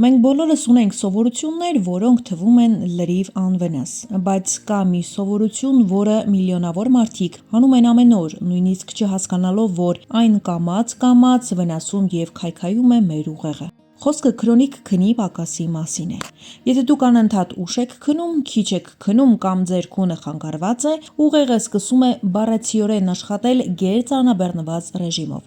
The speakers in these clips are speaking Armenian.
Մենք բոլորս ունենք սովորություններ, որոնք թվում են լրիվ անվնաս, բայց կա մի սովորություն, որը միլիոնավոր մարդիկ անում են ամեն օր, նույնիսկ չհասկանալով, որ այն կամաց վնասում և քայքայում է մեր ուղեղը։ Խոսքը քրոնիկ քնի պակասի մասին է։ Եթե դուք անընդհատ ուշ եք քնում, քիչ եք քնում կամ ձեր քունը խանգարված է, ուղեղը սկսում է բառացիորեն աշխատել գերծանրաբեռնված ռեժիմով։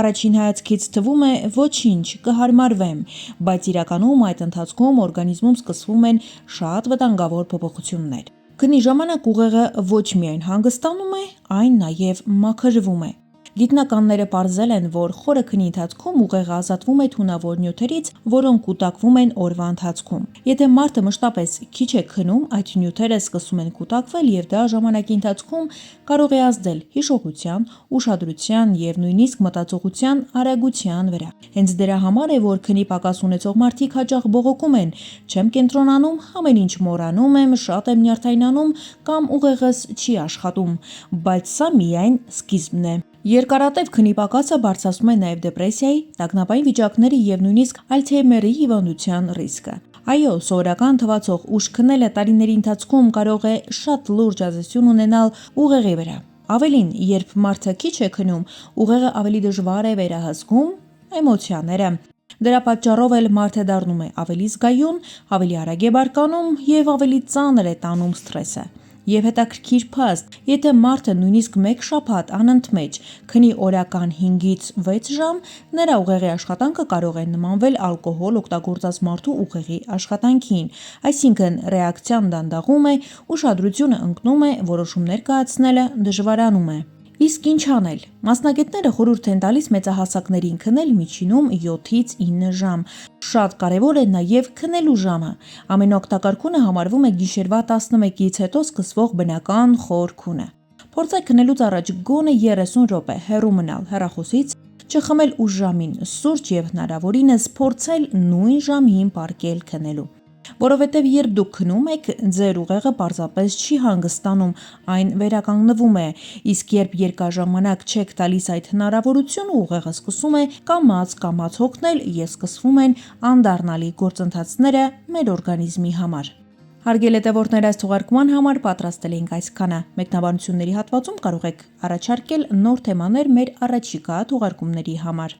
Առաջին հայացքից թվում է ոչինչ, կհարմարվեմ, բայց իրականում այդ ընթացքում օրգանիզմում սկսվում են շատ վտանգավոր փոփոխություններ։ Քնի ժամանակ ուղեղը ոչ միայն հանգստանում է, այն նաև մաքրվում է։ Գիտնականները պարզել են, որ խորը քնի ընթացքում ուղեղը ազատվում է թունավոր նյութերից, որոնք կուտակվում են օրվա ընթացքում։ Եթե մարդը մշտապես քիչ է քնում, այդ նյութերը սկսում են կուտակվել և դա ժամանակի ընթացքում կարող է ազդել հիշողության, ուշադրության և նույնիսկ մտածողության արագության վրա։ Հենց դրա համար է, որ քնի պակաս ունեցող մարդիկ հաճախ բողոքում են. «Չեմ կենտրոնանում, ամեն ինչ մոռանում եմ, շատ եմ նյարդայնանում» կամ «ուղեղս չի աշխատում», բայց սա միայն սկիզբն է։ Երկարատև քնի պակասը բարձրացնում է նաև դեպրեսիայի, տագնապային վիճակների և նույնիսկ Ալցհեյմերի հիվանդության ռիսկը։ Այո, սովորական թվացող ուշ քնելը տարիների ընթացքում կարող է շատ լուրջ ազդեցություն ունենալ ուղեղի վրա։ Ավելին, երբ մարդը քիչ է քնում, ուղեղը ավելի դժվար է վերահսկում էմոցիաները։ Դրա պատճառով էլ մարդը դառնում է ավելի զգայուն, ավելի արագ է բարկանում և ավելի ծանր է տանում սթրեսը։ Եվ հետաքրքիր փաստ, եթե մարդը նույնիսկ մեկ շաբաթ անընդմեջ քնի օրական 5-ից 6 ժամ, նրա ուղեղի աշխատանքը կարող է նմանվել ալկոհոլ օգտագործած մարդու ուղեղի աշխատանքին, այսինքն ռեակցիան դանդաղում է, ուշադրությունը ընկնում է, որոշումներ կայացնելը դժվարանում է։ Իսկ ինչ անել։ Մասնագետները խորհուրդ են տալիս մեծահասակներին քնել միջինում 7-ից 9 ժամ։ Շատ կարևոր է նաև քնելու ժամը։ Ամենաօգտակար քունը համարվում է գիշերվա 11-ից հետո սկսվող բնական խոր քունը։ Փորձեք քնելուց առաջ գոնե 30 րոպե հեռու մնալ հեռախոսից, չխմել ուշ ժամին սուրճ և հնարավորինս փորձել նույն ժամին պառկել քնելու։ Որովհետև երբ դուք քնում եք, ձեր ուղեղը պարզապես չի հանգստանում, այն վերականգնվում է, իսկ երբ երկար ժամանակ չեք տալիս այդ հնարավորությունը, ուղեղը սկսում է կամաց հոգնել և սկսվում են անդառնալի գործընթացները մեր օրգանիզմի համար։ Հարգելի հետևորդներ, այս թողարկման համար պատրաստել էինք այսքանը։ Մեկնաբանությունների հատվածում կարող եք առաջարկել նոր թեմաներ մեր առաջիկա թողարկումների համար։